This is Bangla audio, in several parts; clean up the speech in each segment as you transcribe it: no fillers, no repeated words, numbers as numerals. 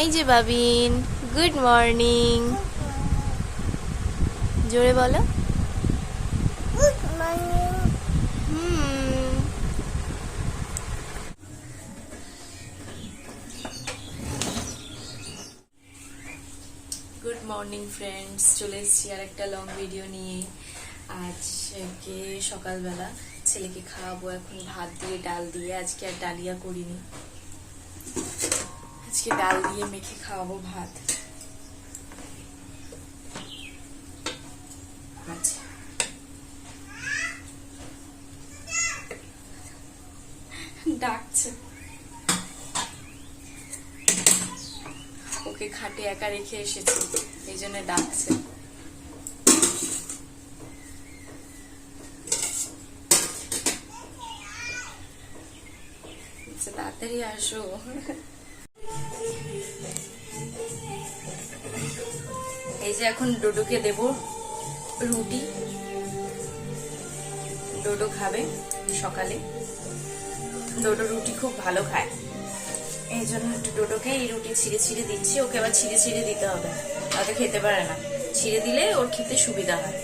এই যে বাবিন, গুড মর্নিং। জোরে বলো। Good morning. Hmm. Good morning friends, চলে এসেছি আর একটা লং ভিডিও নিয়ে। আজকে সকালবেলা ছেলেকে খাওয়াবো এখন ভাত দিয়ে ডাল দিয়ে। আজকে আর ডালিয়া করিনি, আজকে ডাল দিয়ে মেখে খাওয়াবো ভাত। আচ্ছা, ডাকছে, ওকে খাটে একা রেখে এসেছি, এই জন্য ডাকছে। তাড়াতাড়ি আসো। এই যে এখন ডোডোকে দেব রুটি, ডোডো খাবে সকালে। ডোডো রুটি খুব ভালো খায়, এই জন্য একটু ডোডোকে এই রুটি ছিঁড়ে ছিঁড়ে দিচ্ছি। ওকে আবার ছিঁড়ে ছিঁড়ে দিতে হবে, তাতে খেতে পারে না। ছিঁড়ে দিলে ওর খেতে সুবিধা হয়।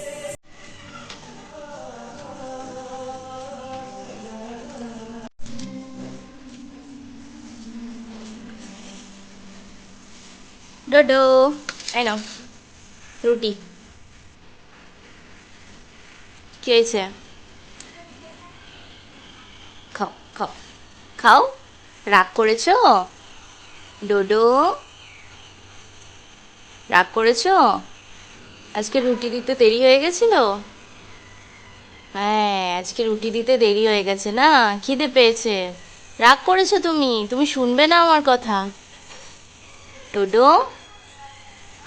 ডোডো, এই নাও রুটি। কি হয়েছে? খাও খাও খাও। রাগ করেছো ডোডো? রাগ করেছো? আজকে রুটি দিতে দেরি হয়ে গেছিল। হ্যাঁ, আজকে রুটি দিতে দেরি হয়ে গেছে না, খিদে পেয়েছে। রাগ করেছো তুমি? তুমি শুনবে না আমার কথা ডোডো?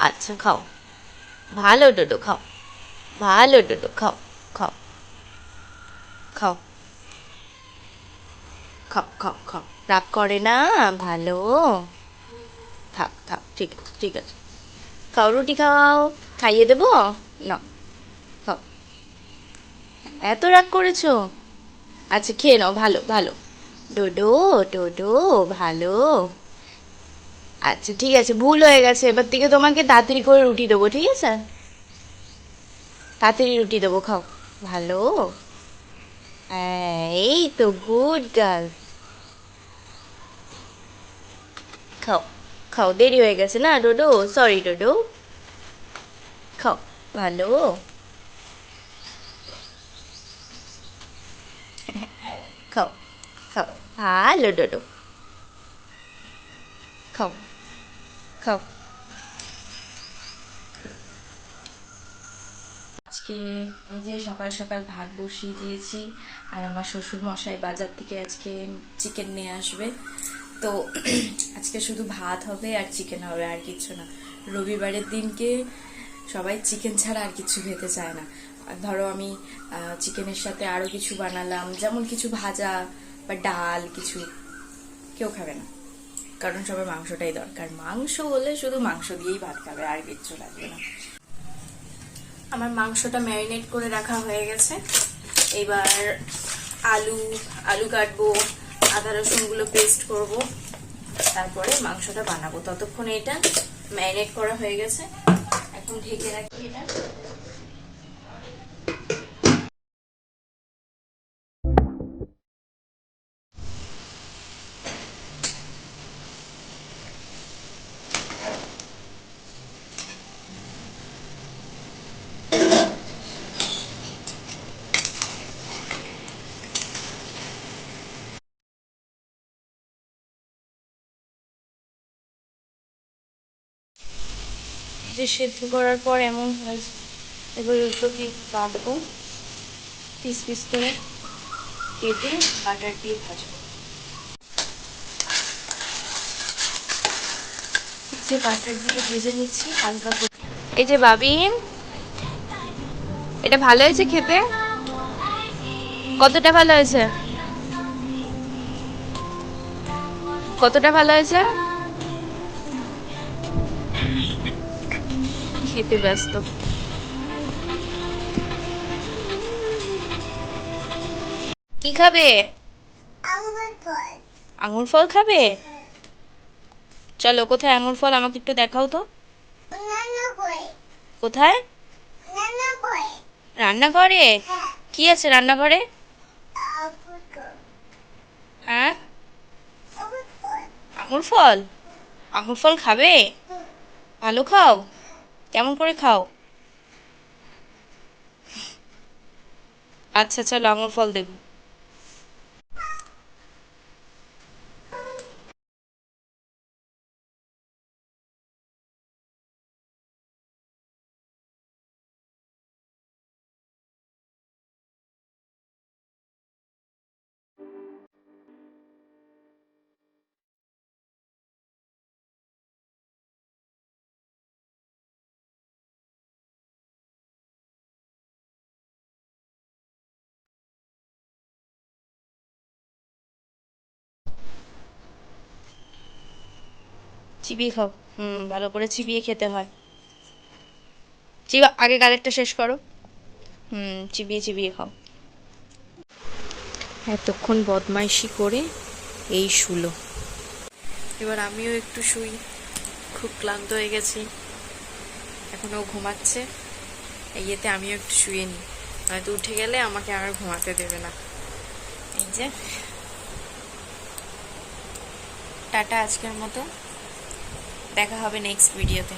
আচ্ছা খাও, ভালো ডোডো, খাও ভালো ডোডো, খাও খাও খাও খাও খাও খাও। রাগ করে না, ভালো। থাক থাক, ঠিক আছে ঠিক আছে। খাও রুটি খাও, খাইয়ে দেবো না। খাও। এত রাগ করেছো? আচ্ছা খেয়ে নাও, ভালো ভালো। ডোডো ডোডো, ভালো। আচ্ছা ঠিক আছে, ভুল হয়ে গেছে। এবার থেকে তোমাকে তাড়াতাড়ি করে রুটি দেবো, ঠিক আছে? তাড়াতাড়ি রুটি দেবো, খাও ভালো। হ্যাঁ, এই তো গুড গার্ল। খাও খাও, দেরি হয়ে গেছে না ডোডো, সরি ডোডো। খাও ভালো। খাও খাও, ভালো ডোডো। খাও খাও। আজকে এই যে সকাল সকাল ভাত বসিয়ে দিয়েছি, আর আমার শ্বশুর মশাই বাজার থেকে আজকে চিকেন নিয়ে আসবে। তো আজকে শুধু ভাত হবে আর চিকেন হবে, আর কিছু না। রবিবারের দিনকে সবাই চিকেন ছাড়া আর কিছু খেতে চায় না। আর ধরো আমি চিকেনের সাথে আরো কিছু বানালাম, যেমন কিছু ভাজা বা ডাল কিছু, কেউ খাবে না, কারণ সবার মাংসটাই দরকার। মাংস হলে শুধু মাংস দিয়েই ভাত খাবে, আর কিচ্ছু লাগবে না। আমার মাংসটা ম্যারিনেট করে রাখা হয়ে গেছে। এবার আলু আলু কাটবো, আদা রসুনগুলো পেস্ট করব, তারপরে মাংসটা বানাবো। ততক্ষণে এটা ম্যারিনেট করা হয়ে গেছে, এখন ঢেকে রাখি এটা। যে সেদ্ধ করার পর এমন হয়েছে, এবার ওগুলোকে কাটবো পিস পিস করে, কেটে বাটার দিয়ে ভাজবো। যে বাটার দিয়ে ভেজে নিচ্ছি হালকা করে। এই যে বাবিন, এটা ভালো হয়েছে খেতে? কতটা ভালো হয়েছে? কতটা ভালো হয়েছে? খেতে ব্যস্ত। কি খাবে? আঙুর ফল। আঙুর ফল খাবে? চলো, কোথায় আঙুর ফল আমাকে একটু দেখাও তো। নানা কই কোথায়? নানা কই রান্নাঘরে? কি আছে রান্নাঘরে? আপুকো হ্যাঁ, আপুকো আঙুর ফল। আঙুর ফল খাবে? ভালো খাও? কেমন করে খাও? আচ্ছা, চলো আঙুর ফল দেবো। চিবিয়ে খাও। ভালো করে চিবিয়ে খেতে হয়। আগে গালেরটা শেষ করো। চিবিয়ে চিবিয়ে খাও। এতক্ষণ বদমাইশি করে এই শুলো। এবার আমিও একটু শুই, খুব ক্লান্ত হয়ে গেছি। এখন ও ঘুমাচ্ছে, ইয়েতে আমিও একটু শুয়ে নিই, নয়তো উঠে গেলে আমাকে আর ঘুমাতে দেবে না। এই যে, টাটা আজকের মতো, দেখা হবে নেক্সট ভিডিওতে।